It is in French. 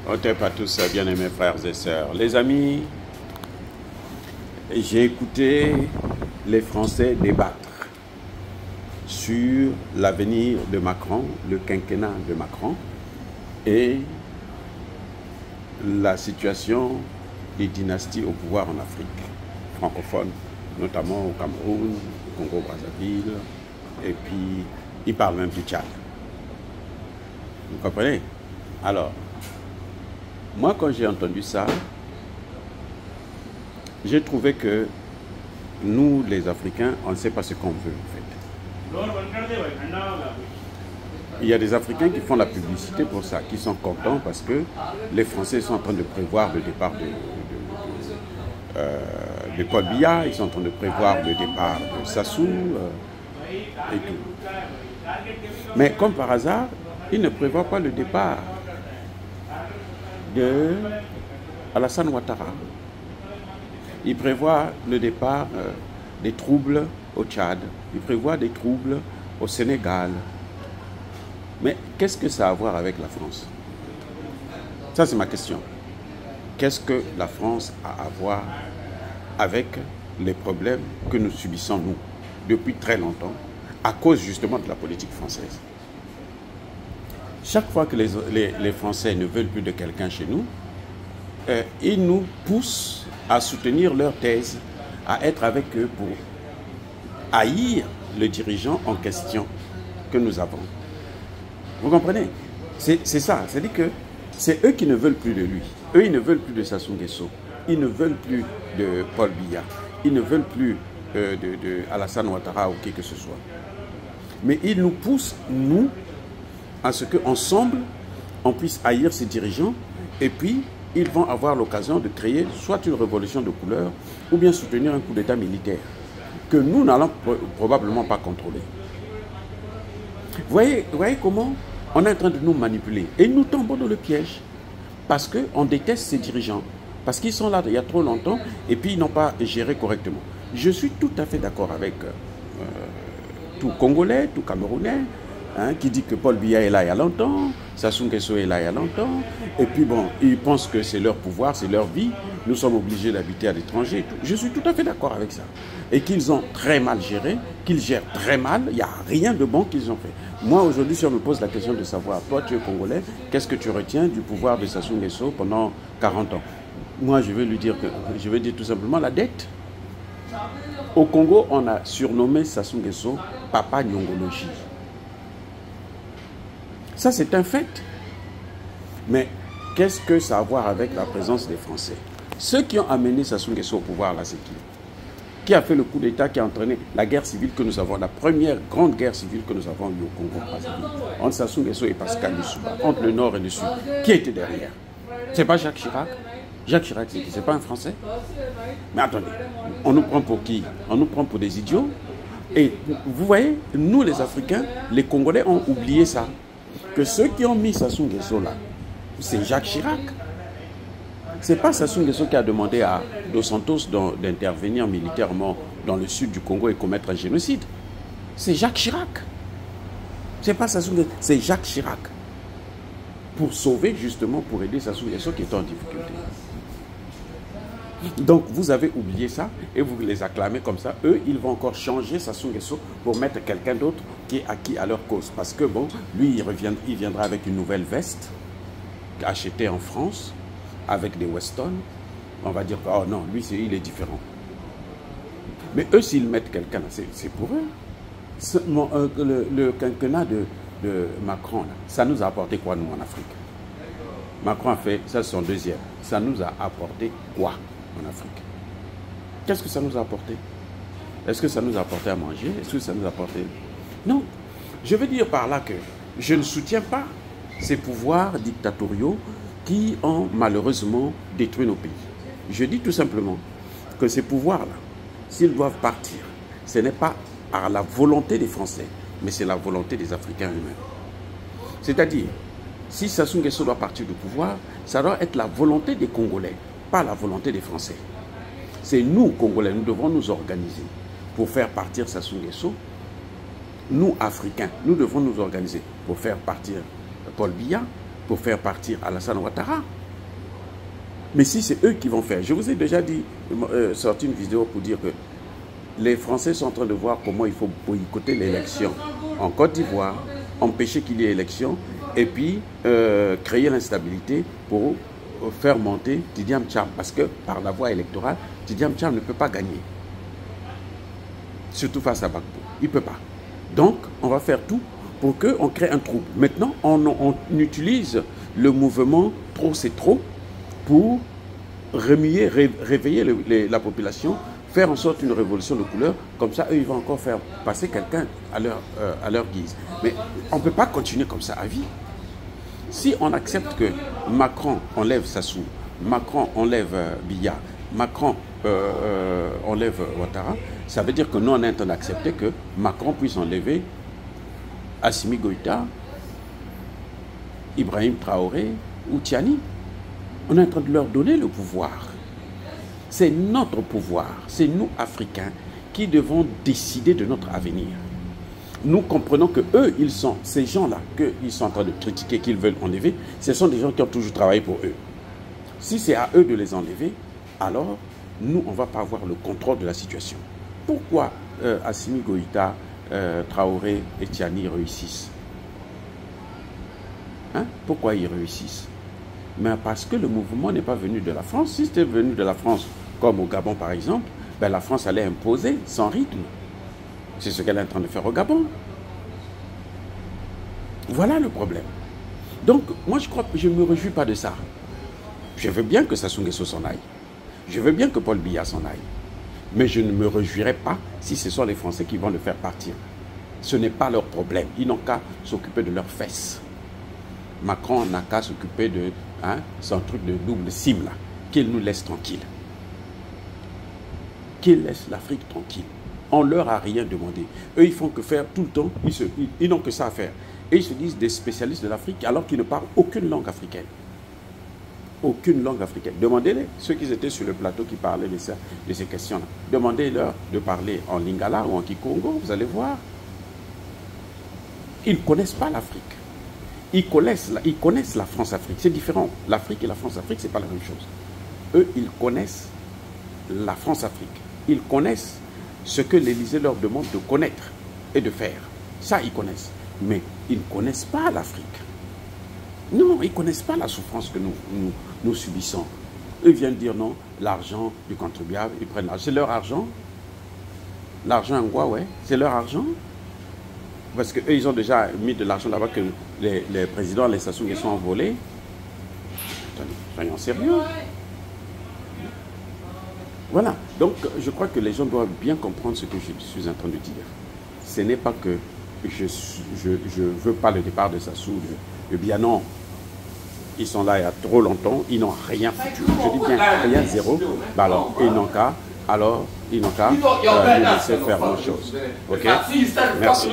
Au top à tous, bien-aimés frères et sœurs. Les amis, j'ai écouté les Français débattre sur l'avenir de Macron, le quinquennat de Macron et la situation des dynasties au pouvoir en Afrique francophone, notamment au Cameroun, au Congo-Brazzaville, et puis il parle même du Tchad. Vous comprenez? Alors, moi, quand j'ai entendu ça, j'ai trouvé que nous, les Africains, on ne sait pas ce qu'on veut, en fait. Il y a des Africains qui font la publicité pour ça, qui sont contents parce que les Français sont en train de prévoir le départ de Paul Biya, ils sont en train de prévoir le départ de Sassou et tout. Mais comme par hasard, ils ne prévoient pas le départ de Alassane Ouattara. Il prévoit le départ des troubles au Tchad. Il prévoit des troubles au Sénégal. Mais qu'est-ce que ça a à voir avec la France? Ça, c'est ma question. Qu'est-ce que la France a à voir avec les problèmes que nous subissons, nous, depuis très longtemps, à cause justement de la politique française? Chaque fois que les Français ne veulent plus de quelqu'un chez nous, ils nous poussent à soutenir leur thèse, à être avec eux pour haïr le dirigeant en question que nous avons. Vous comprenez? C'est ça. C'est-à-dire que c'est eux qui ne veulent plus de lui. Eux, ils ne veulent plus de Sassou Nguesso. Ils ne veulent plus de Paul Biya. Ils ne veulent plus de Alassane Ouattara ou qui que ce soit. Mais ils nous poussent, nous, à ce qu'ensemble, on puisse haïr ces dirigeants et puis ils vont avoir l'occasion de créer soit une révolution de couleur ou bien soutenir un coup d'État militaire que nous n'allons probablement pas contrôler. Vous voyez comment on est en train de nous manipuler et nous tombons dans le piège parce qu'on déteste ces dirigeants, parce qu'ils sont là il y a trop longtemps et puis ils n'ont pas géré correctement. Je suis tout à fait d'accord avec tout Congolais, tout Camerounais, qui dit que Paul Biya est là il y a longtemps, Sassou Nguesso est là il y a longtemps, et puis bon, ils pensent que c'est leur pouvoir, c'est leur vie, nous sommes obligés d'habiter à l'étranger. Je suis tout à fait d'accord avec ça. Et qu'ils ont très mal géré, qu'ils gèrent très mal, il n'y a rien de bon qu'ils ont fait. Moi, aujourd'hui, si on me pose la question de savoir, toi tu es Congolais, qu'est-ce que tu retiens du pouvoir de Sassou Nguesso pendant 40 ans? Moi, je vais dire tout simplement la dette. Au Congo, on a surnommé Sassou Nguesso Papa Nyongologie. Ça, c'est un fait. Mais qu'est-ce que ça a à voir avec la présence des Français? Ceux qui ont amené Sassou Nguesso au pouvoir, là, c'est qui? Qui a fait le coup d'État qui a entraîné la guerre civile que nous avons, la première grande guerre civile que nous avons eue au Congo-Brazzaville, entre Sassou Nguesso et Pascal Lissouba, entre le Nord et le Sud? Qui était derrière? C'est pas Jacques Chirac? Jacques Chirac, c'est pas un Français? Mais attendez, on nous prend pour qui? On nous prend pour des idiots? Et vous voyez, nous les Africains, les Congolais ont oublié ça. Que ceux qui ont mis Sassou Nguesso là, c'est Jacques Chirac. C'est pas Sassou Nguesso qui a demandé à Dos Santos d'intervenir militairement dans le sud du Congo et commettre un génocide. C'est Jacques Chirac. C'est pas Sassou Nguesso, c'est Jacques Chirac. Pour sauver justement, pour aider Sassou Nguesso qui est en difficulté. Donc vous avez oublié ça et vous les acclamez comme ça. Eux, ils vont encore changer Sassou Nguesso pour mettre quelqu'un d'autre qui est acquis à leur cause. Parce que bon, lui, il viendra avec une nouvelle veste achetée en France avec des Weston. On va dire que oh non, lui, il est différent. Mais eux, s'ils mettent quelqu'un, c'est pour eux. Le quinquennat de Macron, là, ça nous a apporté quoi, nous, en Afrique? Macron a fait, ça c'est son deuxième. Ça nous a apporté quoi en Afrique? Qu'est-ce que ça nous a apporté? Est-ce que ça nous a apporté à manger? Est-ce que ça nous a apporté... Non. Je veux dire par là que je ne soutiens pas ces pouvoirs dictatoriaux qui ont malheureusement détruit nos pays. Je dis tout simplement que ces pouvoirs-là, s'ils doivent partir, ce n'est pas à la volonté des Français, mais c'est la volonté des Africains eux-mêmes. C'est-à-dire, si Sassou Nguesso doit partir du pouvoir, ça doit être la volonté des Congolais, pas la volonté des Français. C'est nous, Congolais, nous devons nous organiser pour faire partir Sassou Nguesso. Nous, Africains, nous devons nous organiser pour faire partir Paul Biya, pour faire partir Alassane Ouattara. Mais si c'est eux qui vont faire, je vous ai déjà dit, sorti une vidéo pour dire que les Français sont en train de voir comment il faut boycotter l'élection en Côte d'Ivoire, empêcher qu'il y ait élection, et puis créer l'instabilité pour faire monter Tidiane Tcham, parce que par la voie électorale, Tidiane Tcham ne peut pas gagner. Surtout face à Gbagbo. Il ne peut pas. Donc, on va faire tout pour qu'on crée un trouble. Maintenant, on utilise le mouvement « trop c'est trop » pour remuer, réveiller la population, faire en sorte une révolution de couleur. Comme ça, eux, ils vont encore faire passer quelqu'un à leur guise. Mais on ne peut pas continuer comme ça à vie. Si on accepte que Macron enlève Sassou, Macron enlève Biya, Macron enlève Ouattara, ça veut dire que nous, on est en train d'accepter que Macron puisse enlever Assimi Goïta, Ibrahim Traoré ou Tiani. On est en train de leur donner le pouvoir. C'est notre pouvoir, c'est nous, Africains, qui devons décider de notre avenir. Nous comprenons que eux, ces gens-là, qu'ils sont en train de critiquer, qu'ils veulent enlever, ce sont des gens qui ont toujours travaillé pour eux. Si c'est à eux de les enlever, alors nous, on ne va pas avoir le contrôle de la situation. Pourquoi Assimi Goïta, Traoré et Tiani réussissent? Hein? Pourquoi ils réussissent? Mais parce que le mouvement n'est pas venu de la France. Si c'était venu de la France, comme au Gabon par exemple, ben la France allait imposer son rythme. C'est ce qu'elle est en train de faire au Gabon. Voilà le problème. Donc, moi je crois que je ne me réjouis pas de ça. Je veux bien que Sassou Nguesso s'en aille. Je veux bien que Paul Biya s'en aille. Mais je ne me réjouirai pas si ce sont les Français qui vont le faire partir. Ce n'est pas leur problème. Ils n'ont qu'à s'occuper de leurs fesses. Macron n'a qu'à s'occuper de son truc de double cible là. Qu'il nous laisse tranquille. Qu'il laisse l'Afrique tranquille. On ne leur a rien demandé. Eux, ils font que faire tout le temps. Ils n'ont que ça à faire. Et ils se disent des spécialistes de l'Afrique alors qu'ils ne parlent aucune langue africaine. Aucune langue africaine. Demandez-les, ceux qui étaient sur le plateau qui parlaient de ces questions-là. Demandez-leur de parler en lingala ou en kikongo, vous allez voir. Ils ne connaissent pas l'Afrique. Ils connaissent la France-Afrique. C'est différent. L'Afrique et la France-Afrique, ce n'est pas la même chose. Eux, ils connaissent la France-Afrique. Ils connaissent ce que l'Élysée leur demande de connaître et de faire. Ça, ils connaissent. Mais ils ne connaissent pas l'Afrique. Non, ils ne connaissent pas la souffrance que nous subissons. Eux viennent dire non, l'argent du contribuable, ils prennent l'argent. C'est leur argent. L'argent en quoi, ouais, c'est leur argent. Parce qu'eux, ils ont déjà mis de l'argent là-bas que les présidents, les Sassou Nguesso ont volé. Soyons sérieux. Voilà. Donc, je crois que les gens doivent bien comprendre ce que je suis en train de dire. Ce n'est pas que je ne veux pas le départ de Sassou, de Biya, non. Ils sont là il y a trop longtemps, ils n'ont rien foutu. Je dis bien rien, zéro. Bah alors, ils n'ont qu'à nous laisser faire nos choses. Ok? Merci.